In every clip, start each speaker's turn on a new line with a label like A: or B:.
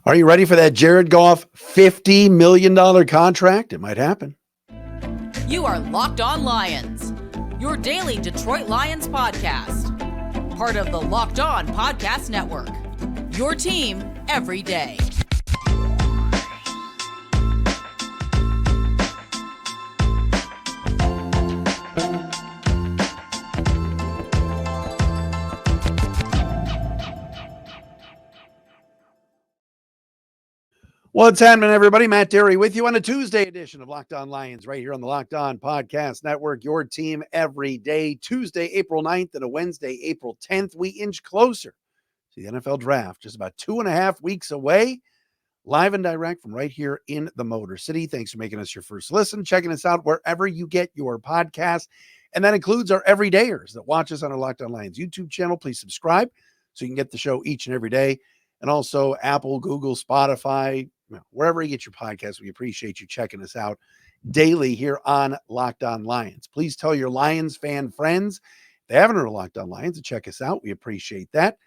A: Are you ready for that Jared Goff $50 million contract? It might happen.
B: You are Locked On Lions, your daily Detroit Lions podcast. Part of the Locked On Podcast Network, your team every day.
A: What's happening, everybody? Matt Derry with you on a Tuesday edition of Locked On Lions right here on the Locked On Podcast Network, your team every day. Tuesday, April 9th and a Wednesday, April 10th. We inch closer to the NFL Draft, just about 2.5 weeks away, live and direct from right here in the Motor City. Thanks for making us your first listen, checking us out wherever you get your podcast. And that includes our everydayers that watch us on our Locked On Lions YouTube channel. Please subscribe so you can get the show each and every day. And also Apple, Google, Spotify, wherever you get your podcast. We appreciate you checking us out daily here on Locked On Lions. Please tell your Lions fan friends, if they haven't heard of Locked On Lions, to check us out. We appreciate that.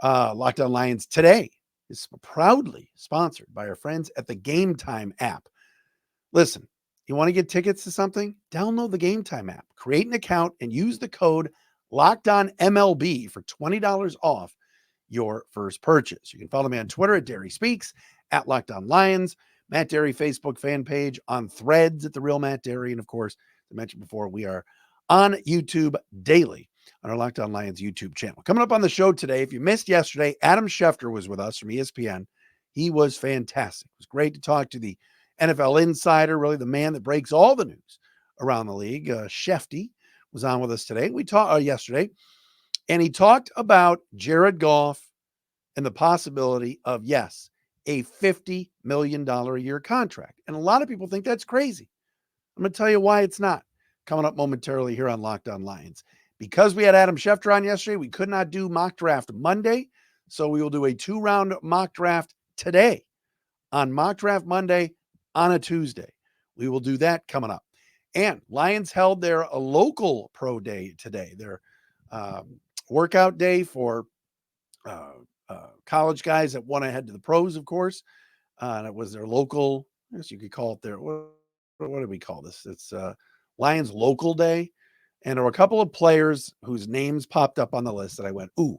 A: Locked On Lions today is proudly sponsored by our friends at the Game Time app. Listen, you want to get tickets to something? Download the Game Time app, create an account, and use the code LOCKEDONMLB for $20 off your first purchase. You can follow me on Twitter at Derry Speaks, at Locked On Lions, Matt Derry Facebook fan page, on Threads at The Real Matt Derry. And of course, as I mentioned before, we are on YouTube daily on our Locked On Lions YouTube channel. Coming up on the show today, if you missed yesterday, Adam Schefter was with us from ESPN. He was fantastic. It was great to talk to the NFL insider, really the man that breaks all the news around the league. Schefty was on with us today. We talked yesterday, and he talked about Jared Goff and the possibility of, yes, a $50 million a year contract. And a lot of people think that's crazy. I'm going to tell you why it's not. Coming up momentarily here on Locked On Lions. Because we had Adam Schefter on yesterday, we could not do mock draft Monday. So we will do a 2-round mock draft today on Mock Draft Monday on a Tuesday. We will do that coming up. And Lions held their local pro day today, their workout day for college guys that want to head to the pros, of course. And it was their local, I guess you could call it their, what do we call this? It's Lions local day. And there were a couple of players whose names popped up on the list that I went, ooh,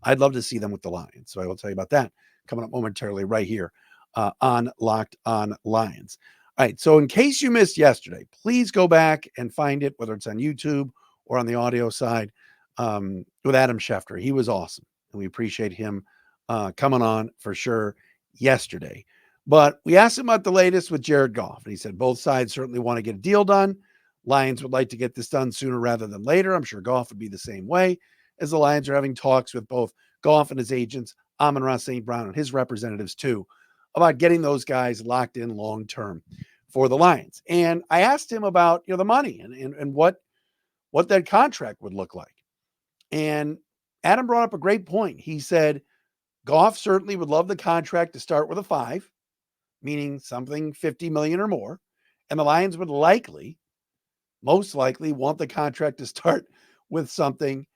A: I'd love to see them with the Lions. So I will tell you about that coming up momentarily right here on Locked On Lions. All right. So in case you missed yesterday, please go back and find it, whether it's on YouTube or on the audio side, with Adam Schefter. He was awesome. And we appreciate him coming on for sure yesterday. But we asked him about the latest with Jared Goff. And he said both sides certainly want to get a deal done. Lions would like to get this done sooner rather than later. I'm sure Goff would be the same way, as the Lions are having talks with both Goff and his agents, Amon-Ra St. Brown and his representatives too, about getting those guys locked in long-term for the Lions. And I asked him about, the money and what that contract would look like. And Adam brought up a great point. He said, Goff certainly would love the contract to start with a 5, meaning something 50 million or more. And the Lions would most likely want the contract to start with something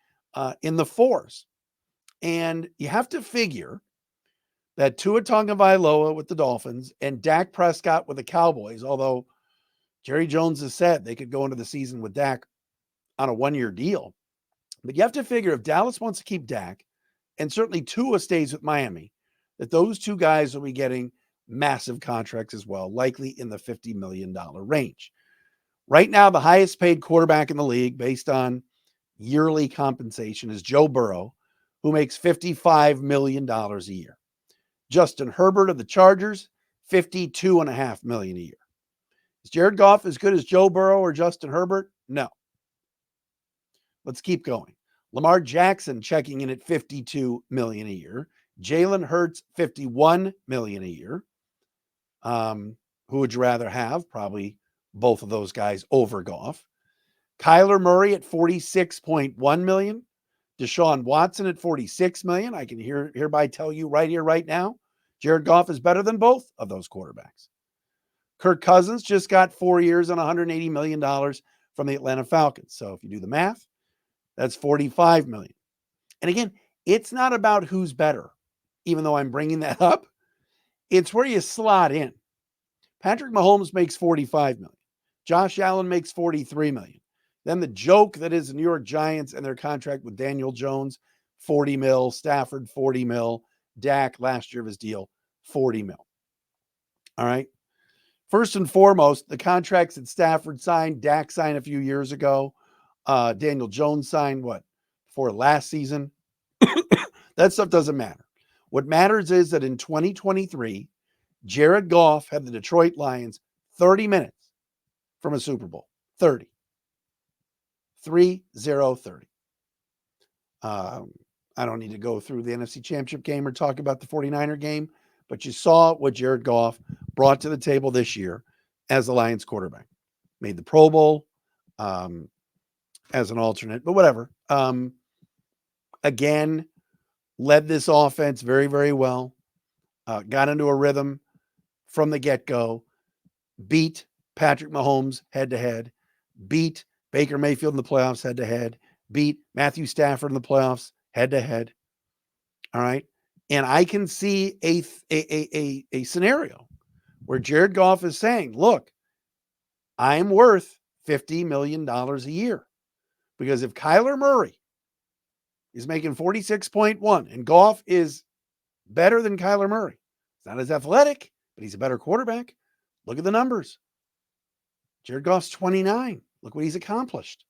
A: in the 4s. And you have to figure that Tua Tagovailoa with the Dolphins and Dak Prescott with the Cowboys, although Jerry Jones has said they could go into the season with Dak on a 1-year deal. But you have to figure if Dallas wants to keep Dak, and certainly Tua stays with Miami, that those two guys will be getting massive contracts as well, likely in the $50 million range. Right now, the highest paid quarterback in the league based on yearly compensation is Joe Burrow, who makes $55 million a year. Justin Herbert of the Chargers, $52.5 million a year. Is Jared Goff as good as Joe Burrow or Justin Herbert? No. Let's keep going. Lamar Jackson checking in at $52 million a year. Jalen Hurts, $51 million a year. Who would you rather have? Probably both of those guys over Goff. Kyler Murray at $46.1 million. Deshaun Watson at $46 million. I can hereby tell you right here, right now, Jared Goff is better than both of those quarterbacks. Kirk Cousins just got 4 years and $180 million from the Atlanta Falcons. So if you do the math, that's $45 million. And again, it's not about who's better, even though I'm bringing that up. it's where you slot in. Patrick Mahomes makes $45 million. Josh Allen makes $43 million. Then the joke that is the New York Giants and their contract with Daniel Jones, $40 million. Stafford, $40 million. Dak, last year of his deal, $40 million. All right. First and foremost, the contracts that Stafford signed, Dak signed a few years ago. Daniel Jones signed for last season. That stuff doesn't matter. What matters is that in 2023, Jared Goff had the Detroit Lions 30 minutes from a Super Bowl. 30. 3-0-30. I don't need to go through the NFC Championship game or talk about the 49er game, but you saw what Jared Goff brought to the table this year as the Lions quarterback. Made the Pro Bowl as an alternate, but whatever. Again, led this offense very, very well. Got into a rhythm from the get-go. Beat Patrick Mahomes head-to-head. Beat Baker Mayfield in the playoffs head-to-head. Beat Matthew Stafford in the playoffs head-to-head. All right. And I can see a scenario where Jared Goff is saying, look, I'm worth $50 million a year. Because if Kyler Murray is making 46.1 and Goff is better than Kyler Murray, he's not as athletic, but he's a better quarterback. Look at the numbers. Jared Goff's 29. Look what he's accomplished.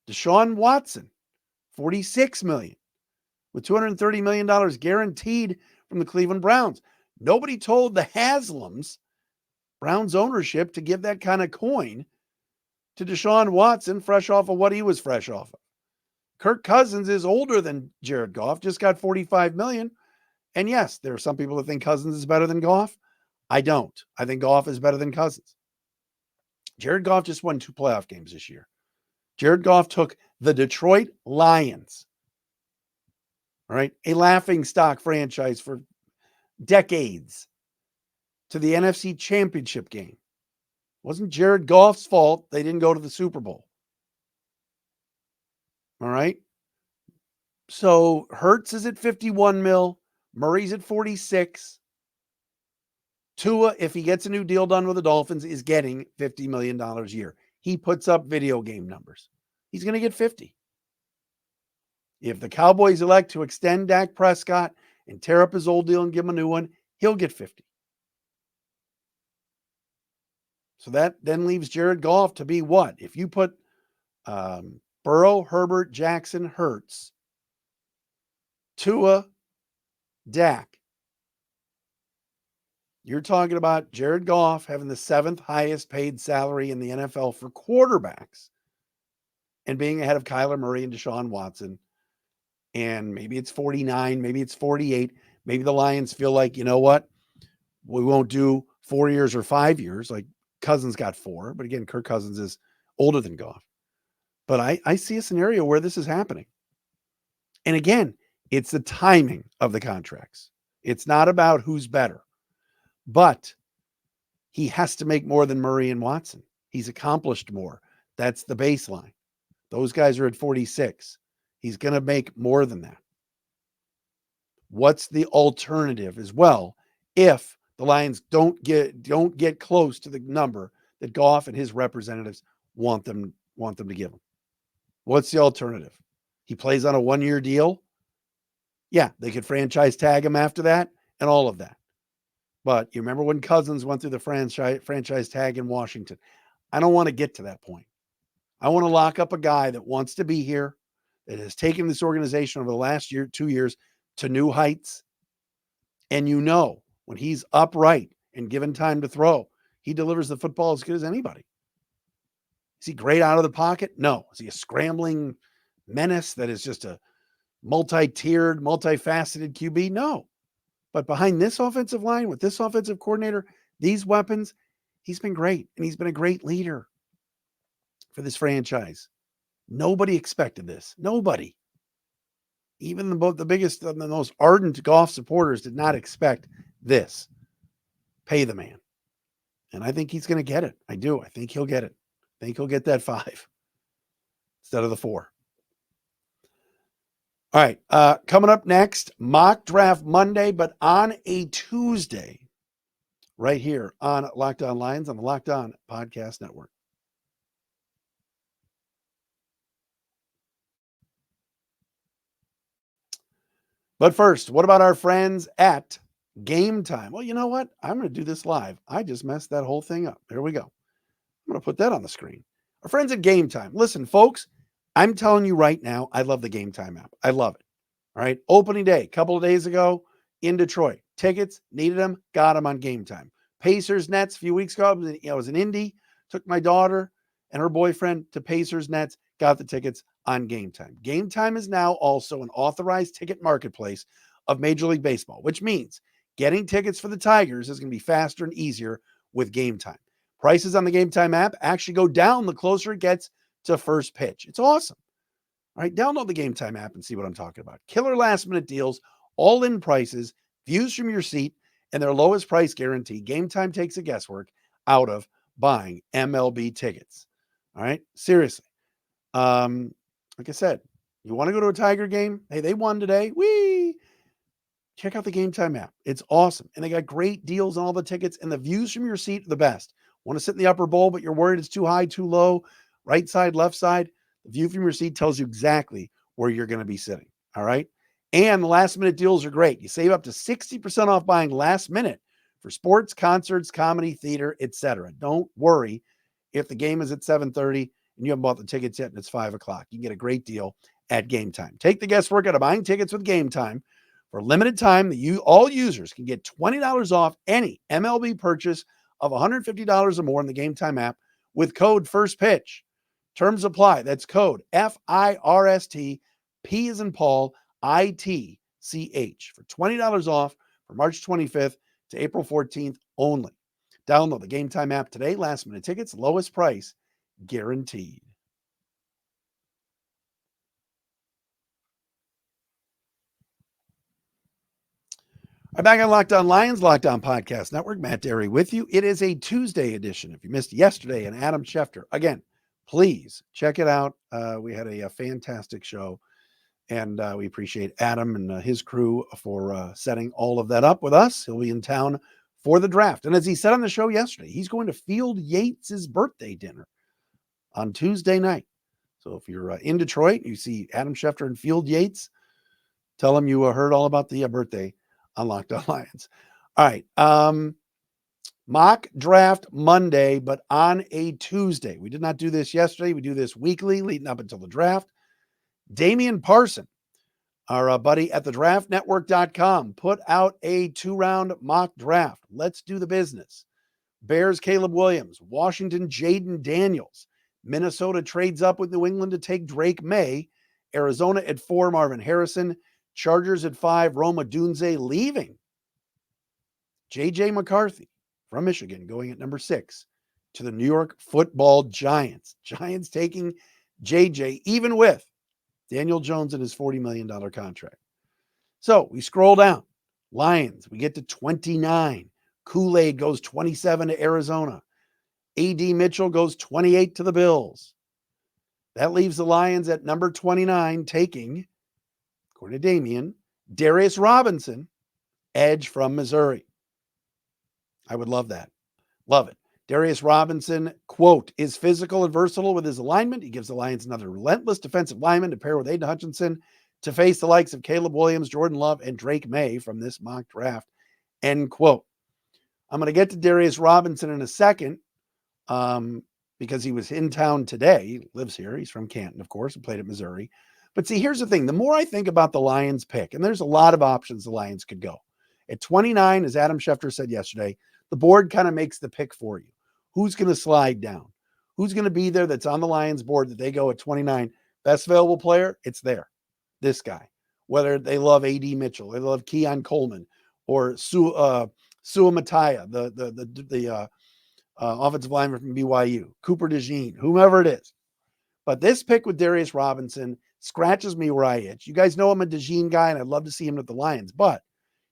A: Deshaun Watson, $46 million. With $230 million guaranteed from the Cleveland Browns. Nobody told the Haslams, Browns ownership, to give that kind of coin to Deshaun Watson fresh off of what he was fresh off of. Kirk Cousins is older than Jared Goff, just got $45 million. And yes, there are some people that think Cousins is better than Goff. I don't. I think Goff is better than Cousins. Jared Goff just won 2 playoff games this year. Jared Goff took the Detroit Lions, all right, a laughingstock franchise for decades, to the NFC Championship game. It wasn't Jared Goff's fault they didn't go to the Super Bowl. All right. So Hurts is at 51 mil. Murray's at 46. Tua, if he gets a new deal done with the Dolphins, is getting $50 million a year. He puts up video game numbers. He's going to get 50. If the Cowboys elect to extend Dak Prescott and tear up his old deal and give him a new one, he'll get 50. So that then leaves Jared Goff to be what? If you put Burrow, Herbert, Jackson, Hurts, Tua, Dak, you're talking about Jared Goff having the 7th highest paid salary in the NFL for quarterbacks and being ahead of Kyler Murray and Deshaun Watson. And maybe it's 49, maybe it's 48. Maybe the Lions feel like, you know what? We won't do 4 years or 5 years. Like Cousins got 4. But again, Kirk Cousins is older than Goff. But I see a scenario where this is happening. And again, it's the timing of the contracts. It's not about who's better. But he has to make more than Murray and Watson. He's accomplished more. That's the baseline. Those guys are at 46. He's going to make more than that. What's the alternative as well if the Lions don't get close to the number that Goff and his representatives want them to give him? What's the alternative? He plays on a 1-year deal. Yeah, they could franchise tag him after that and all of that. But you remember when Cousins went through the franchise tag in Washington? I don't want to get to that point. I want to lock up a guy that wants to be here, that has taken this organization over the last 2 years to new heights. And you know, when he's upright and given time to throw, he delivers the football as good as anybody. Is he great out of the pocket? No. Is he a scrambling menace that is just a multi-tiered, multifaceted QB? No. But behind this offensive line, with this offensive coordinator, these weapons, he's been great. And he's been a great leader for this franchise. Nobody expected this. Nobody. Even the biggest, the most ardent Goff supporters did not expect this. Pay the man. And I think he's going to get it. I do. I think he'll get it. I think he'll get that 5 instead of the 4. All right. Coming up next, mock draft Monday, but on a Tuesday. right here on Locked On Lions on the Locked On Podcast Network. But first, what about our friends at Game Time? Well, you know what? I'm going to do this live. I just messed that whole thing up. There we go. I'm going to put that on the screen. Our friends at Game Time. Listen, folks, I'm telling you right now, I love the Game Time app. I love it. All right. Opening day, a couple of days ago in Detroit. Tickets, needed them, got them on Game Time. Pacers Nets a few weeks ago. I was in Indy, took my daughter and her boyfriend to Pacers Nets, got the tickets on Game Time. Game Time is now also an authorized ticket marketplace of Major League Baseball, which means getting tickets for the Tigers is going to be faster and easier with Game Time. Prices on the Game Time app actually go down the closer it gets to first pitch. It's awesome. All right, download the Game Time app and see what I'm talking about. Killer last-minute deals, all-in prices, views from your seat, and their lowest price guarantee. Game Time takes the guesswork out of buying MLB tickets. All right, seriously. Like I said, you want to go to a Tiger game? Hey, they won today. Whee! Check out the Game Time app. It's awesome. And they got great deals on all the tickets, and the views from your seat are the best. Want to sit in the upper bowl, but you're worried it's too high, too low, right side, left side? The view from your seat tells you exactly where you're going to be sitting. All right. And the last minute deals are great. You save up to 60% off buying last minute for sports, concerts, comedy, theater, etc. Don't worry if the game is at 7:30 and you haven't bought the tickets yet and it's 5 o'clock. You can get a great deal at Game Time. Take the guesswork out of buying tickets with Game Time. For a limited time, all users can get $20 off any MLB purchase of $150 or more in the Game Time app with code FIRSTPITCH. Terms apply. That's code FIRST, P as in Paul, ITCH for $20 off from March 25th to April 14th only. Download the Game Time app today. Last minute tickets, lowest price guaranteed. I'm back on Locked On Lions, Locked On Podcast Network. Matt Derry with you. It is a Tuesday edition. If you missed yesterday, and Adam Schefter, again, please check it out. We had a fantastic show, and we appreciate Adam and his crew for setting all of that up with us. He'll be in town for the draft. And as he said on the show yesterday, he's going to Field Yates' birthday dinner on Tuesday night. So if you're in Detroit, you see Adam Schefter and Field Yates, tell him you heard all about the birthday on Locked On Lions. All right. Mock draft Monday, but on a Tuesday. We did not do this yesterday. We do this weekly leading up until the draft. Damian Parson, our buddy at the draftnetwork.com, put out a 2-round mock draft. Let's do the business. Bears, Caleb Williams. Washington, Jaden Daniels. Minnesota trades up with New England to take Drake May. Arizona at 4, Marvin Harrison. Chargers at 5, Rome Odunze leaving. J.J. McCarthy from Michigan going at number 6 to the New York Football Giants. Giants taking J.J. even with Daniel Jones and his $40 million contract. So we scroll down. Lions, we get to 29. Kool-Aid goes 27 to Arizona. A.D. Mitchell goes 28 to the Bills. That leaves the Lions at number 29 taking, according to Damian, Darius Robinson, edge from Missouri. I would love that. Love it. Darius Robinson, quote, is physical and versatile with his alignment. He gives the Lions another relentless defensive lineman to pair with Aiden Hutchinson to face the likes of Caleb Williams, Jordan Love, and Drake May from this mock draft, end quote. I'm going to get to Darius Robinson in a second because he was in town today. He lives here. He's from Canton, of course, and played at Missouri. But see, here's the thing. The more I think about the Lions pick, and there's a lot of options the Lions could go. At 29, as Adam Schefter said yesterday, the board kind of makes the pick for you. Who's going to slide down? Who's going to be there that's on the Lions board that they go at 29? Best available player? It's there. This guy. Whether they love A.D. Mitchell, they love Keon Coleman, or Sua Mataya, the offensive lineman from BYU, Cooper DeJean, whomever it is. But this pick with Darius Robinson scratches me where I itch. You guys know I'm a DeJean guy, and I'd love to see him with the Lions. But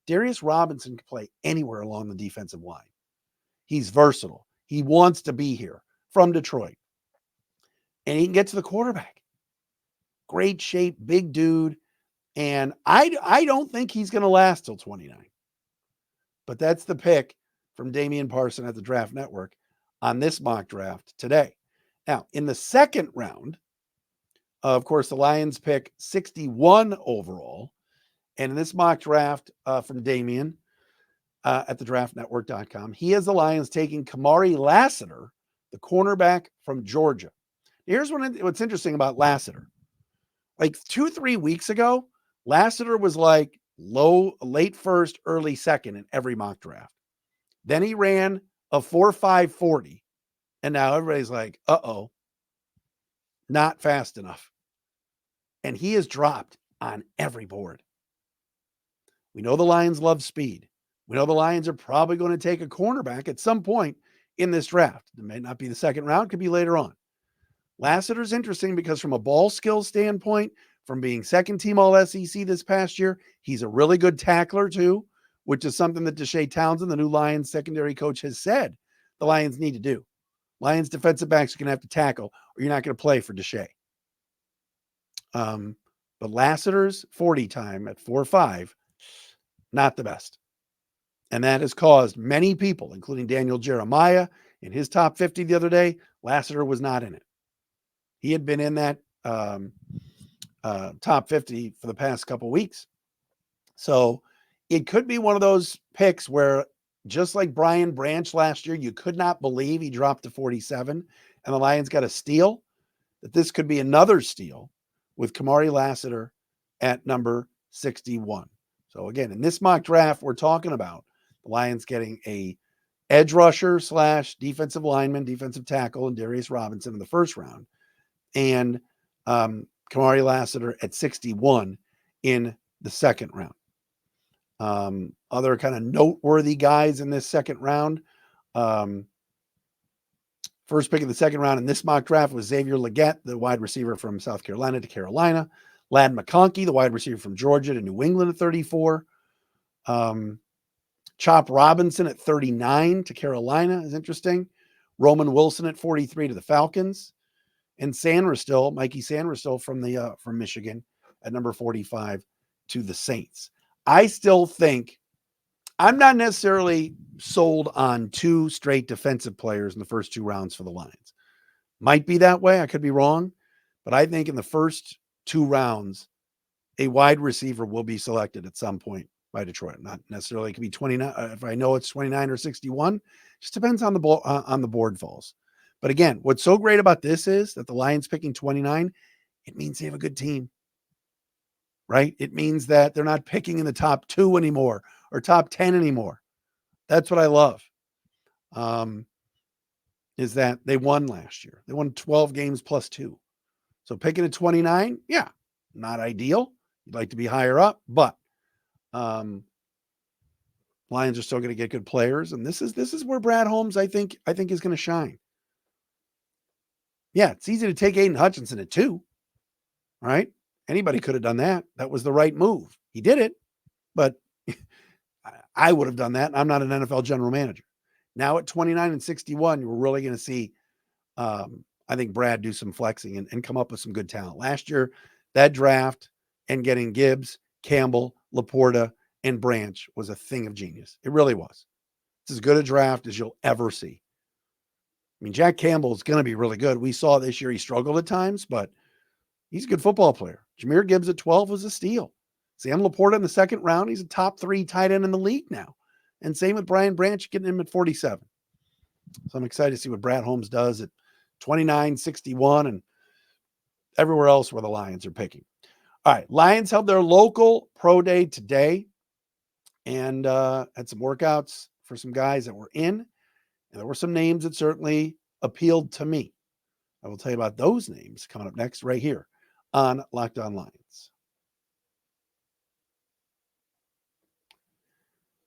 A: Darius Robinson can play anywhere along the defensive line. He's versatile. He wants to be here from Detroit. And he can get to the quarterback. Great shape, big dude. And I don't think he's going to last till 29. But that's the pick from Damian Parson at the Draft Network on this mock draft today. Now, in the second round, of course, the Lions pick 61 overall. And in this mock draft from Damian at the draftnetwork.com, he has the Lions taking Kamari Lassiter, the cornerback from Georgia. Here's what's interesting about Lassiter. Like 2-3 weeks ago, Lassiter was like late first, early second in every mock draft. Then he ran a 4.5 40. And now everybody's like, uh-oh, not fast enough. And he is dropped on every board. We know the Lions love speed. We know the Lions are probably going to take a cornerback at some point in this draft. It may not be the second round, could be later on. Lassiter's interesting because from a ball skill standpoint, from being second team all SEC this past year, he's a really good tackler too, which is something that Deshae Townsend, the new Lions secondary coach, has said the Lions need to do. Lions defensive backs are going to have to tackle or you're not going to play for Deshae. But Lassiter's 40 time at 4.5, not the best. And that has caused many people, including Daniel Jeremiah in his top 50 the other day, Lassiter was not in it. He had been in that top 50 for the past couple weeks. So it could be one of those picks where, just like Brian Branch last year, you could not believe he dropped to 47 and the Lions got a steal, that this could be another steal with Kamari Lassiter at number 61. So again, in this mock draft, we're talking about the Lions getting a edge rusher / defensive lineman, defensive tackle, and Darius Robinson in the first round, and Kamari Lassiter at 61 in the second round. Other kind of noteworthy guys in this second round. First pick of the second round in this mock draft was Xavier Legette, the wide receiver from South Carolina to Carolina. Ladd McConkey, the wide receiver from Georgia to New England at 34. Chop Robinson at 39 to Carolina is interesting. Roman Wilson at 43 to the Falcons. And Mikey Sandristil from Michigan at number 45 to the Saints. I still think I'm not necessarily sold on two straight defensive players in the first two rounds for the Lions. Might be that way. I could be wrong. But I think in the first two rounds, a wide receiver will be selected at some point by Detroit. Not necessarily, it could be 29. If I know it's 29 or 61, just depends on the board falls. But again, what's so great about this is that the Lions picking 29, it means they have a good team, right? It means that they're not picking in the top 2 anymore or top 10 anymore. That's what I love. Is that they won last year. They won 12 games plus 2. So picking at 29, yeah, not ideal. You'd like to be higher up, but Lions are still going to get good players. And this is where Brad Holmes, I think is going to shine. Yeah, it's easy to take Aiden Hutchinson at 2, right? Anybody could have done that. That was the right move. He did it, but I would have done that. I'm not an NFL general manager. Now at 29 and 61, we're really going to see, I think, Brad do some flexing and come up with some good talent. Last year, that draft and getting Gibbs, Campbell, Laporta, and Branch was a thing of genius. It really was. It's as good a draft as you'll ever see. I mean, Jack Campbell is going to be really good. We saw this year he struggled at times, but he's a good football player. Jahmyr Gibbs at 12 was a steal. Sam Laporta in the second round, he's a top 3 tight end in the league now. And same with Brian Branch, getting him at 47. So I'm excited to see what Brad Holmes does at 29, 61, and everywhere else where the Lions are picking. All right, Lions held their local pro day today and had some workouts for some guys that were in. And there were some names that certainly appealed to me. I will tell you about those names coming up next right here on Locked On Lions.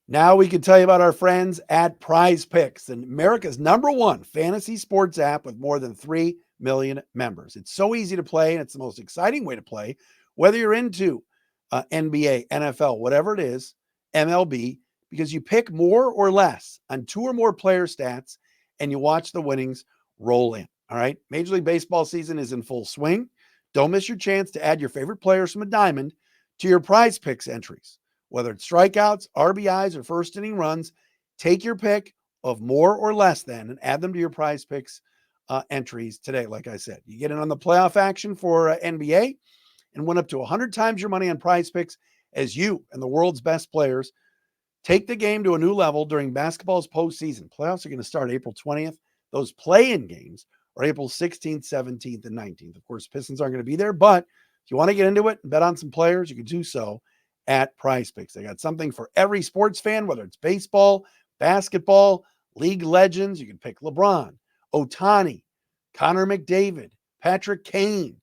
A: Now we can tell you about our friends at PrizePicks, and America's #1 fantasy sports app with more than 3 million members. It's so easy to play, and it's the most exciting way to play, whether you're into NBA, NFL, whatever it is, MLB, because you pick more or less on 2 or more player stats, and you watch the winnings roll in. All right. Major League Baseball season is in full swing. Don't miss your chance to add your favorite players from a diamond to your PrizePicks entries. Whether it's strikeouts, RBIs, or first inning runs, take your pick, of more or less than and add them to your PrizePicks entries today. Like I said, you get in on the playoff action for NBA and win up to 100 times your money on PrizePicks as you and the world's best players take the game to a new level during basketball's postseason. Playoffs are going to start April 20th. Those play-in games are April 16th, 17th, and 19th. Of course, Pistons aren't going to be there, but if you want to get into it and bet on some players, you can do so at PrizePicks. They got something for every sports fan, whether it's baseball, basketball, league legends. You can pick LeBron, Ohtani, Connor McDavid, Patrick Kane,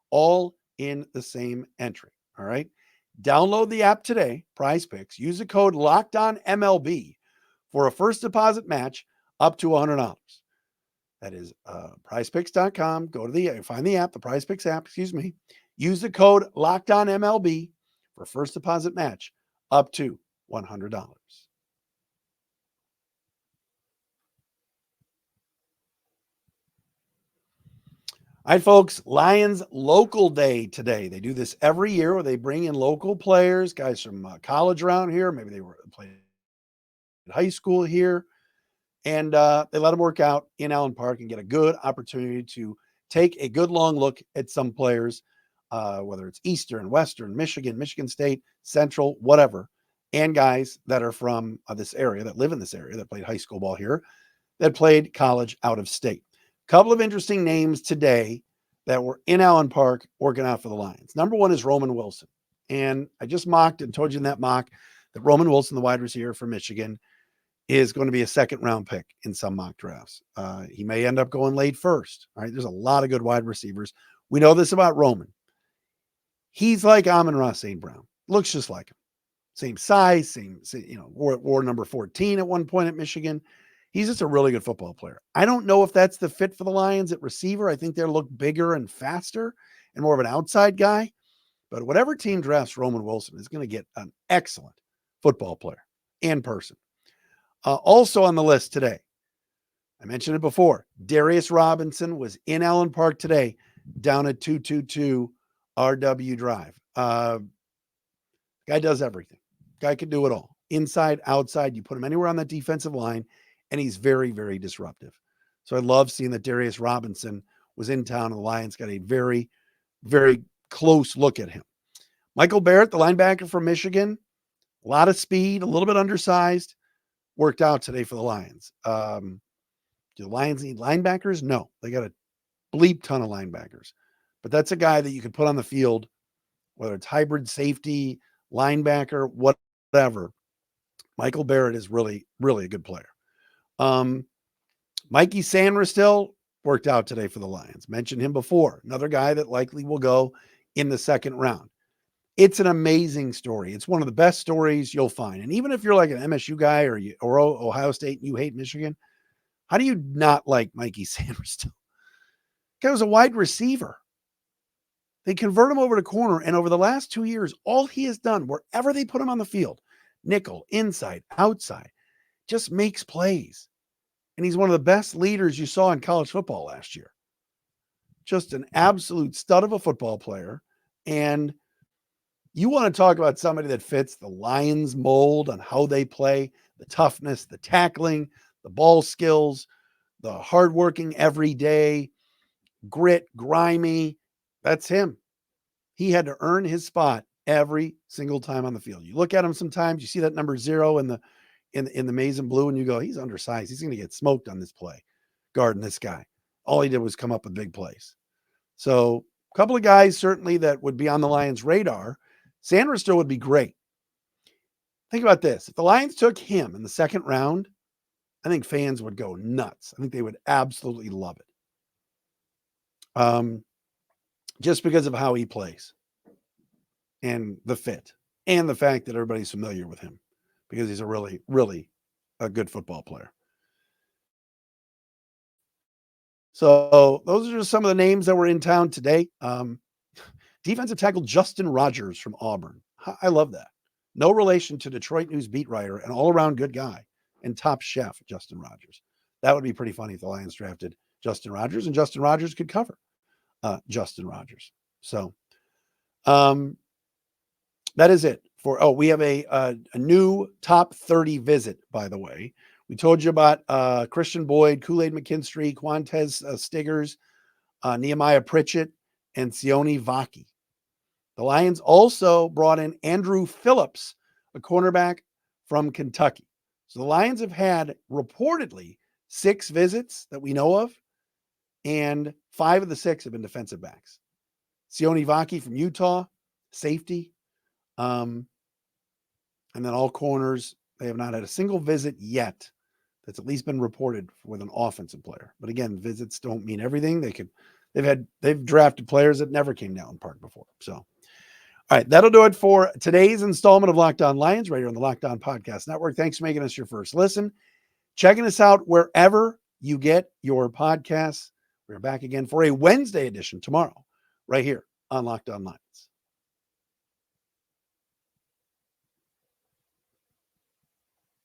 A: all in the same entry. All right. Download the app today, PrizePicks. Use the code LOCKEDONMLB for a first deposit match up to $100. That is PrizePicks.com. Go to find the app, the PrizePicks app, Use the code LOCKEDONMLB for first deposit match up to $100. All right, folks, Lions Local Day today. They do this every year where they bring in local players, guys from college around here. Maybe they were playing in high school here. And they let them work out in Allen Park and get a good opportunity to take a good long look at some players, whether it's Eastern, Western, Michigan, Michigan State, Central, whatever, and guys that are from this area, that live in this area, that played high school ball here, that played college out of state. Couple of interesting names today that were in Allen Park working out for the Lions. Number one is Roman Wilson. And I just mocked and told you in that mock that Roman Wilson, the wide receiver from Michigan, is going to be a second-round pick in some mock drafts. He may end up going late first. All right, there's a lot of good wide receivers. We know this about Roman. He's like Amon-Ra St. Brown. Looks just like him. Same size, same wore number 14 at one point at Michigan. He's just a really good football player. I don't know if that's the fit for the Lions at receiver. I think they'll look bigger and faster and more of an outside guy. But whatever team drafts Roman Wilson is going to get an excellent football player in person. Also on the list today, I mentioned it before, Darius Robinson was in Allen Park today down at 222 RW Drive. Guy does everything. Guy can do it all. Inside, outside, you put him anywhere on that defensive line, and he's very, very disruptive. So I love seeing that Darius Robinson was in town, and the Lions got a very, very close look at him. Michael Barrett, the linebacker from Michigan, a lot of speed, a little bit undersized, worked out today for the Lions. Do the Lions need linebackers? No, they got a bleep ton of linebackers. But that's a guy that you can put on the field, whether it's hybrid safety, linebacker, whatever. Michael Barrett is really, really a good player. Mikey Sanders still worked out today for the Lions. Mentioned him before. Another guy that likely will go in the second round. It's an amazing story. It's one of the best stories you'll find. And even if you're like an MSU guy or Ohio State and you hate Michigan, how do you not like Mikey Sanders still? Guy was a wide receiver. They convert him over to corner, and over the last 2 years, all he has done, wherever they put him on the field, nickel, inside, outside, just makes plays. And he's one of the best leaders you saw in college football last year. Just an absolute stud of a football player. And you want to talk about somebody that fits the Lions mold on how they play, the toughness, the tackling, the ball skills, the hardworking every day, grit, grimy. That's him. He had to earn his spot every single time on the field. You look at him sometimes, you see that number 0 in the maize and blue, and you go, he's undersized. He's going to get smoked on this play, guarding this guy. All he did was come up with big plays. So a couple of guys certainly that would be on the Lions' radar. Sanders still would be great. Think about this. If the Lions took him in the second round, I think fans would go nuts. I think they would absolutely love it. Just because of how he plays and the fit and the fact that everybody's familiar with him because he's a really, really a good football player. So those are just some of the names that were in town today. Defensive tackle Justin Rogers from Auburn. I love that. No relation to Detroit News beat writer and all-around good guy and top chef Justin Rogers. That would be pretty funny if the Lions drafted Justin Rogers and Justin Rogers could cover Justin Rogers. So that is it for, we have a new top 30 visit, by the way. We told you about Christian Boyd, Kool-Aid McKinstry, Quantez Stiggers, Nehemiah Pritchett, and Sione Vaki. The Lions also brought in Andrew Phillips, a cornerback from Kentucky. So the Lions have had reportedly 6 visits that we know of, and 5 of the 6 have been defensive backs. Sione Vaki from Utah, safety. And then all corners. They have not had a single visit yet that's at least been reported with an offensive player. But again, visits don't mean everything. They've drafted players that never came down park before. So, all right, that'll do it for today's installment of Locked On Lions right here on the Locked On Podcast Network. Thanks for making us your first listen. Checking us out wherever you get your podcasts. We're back again for a Wednesday edition tomorrow right here on Locked On Lions.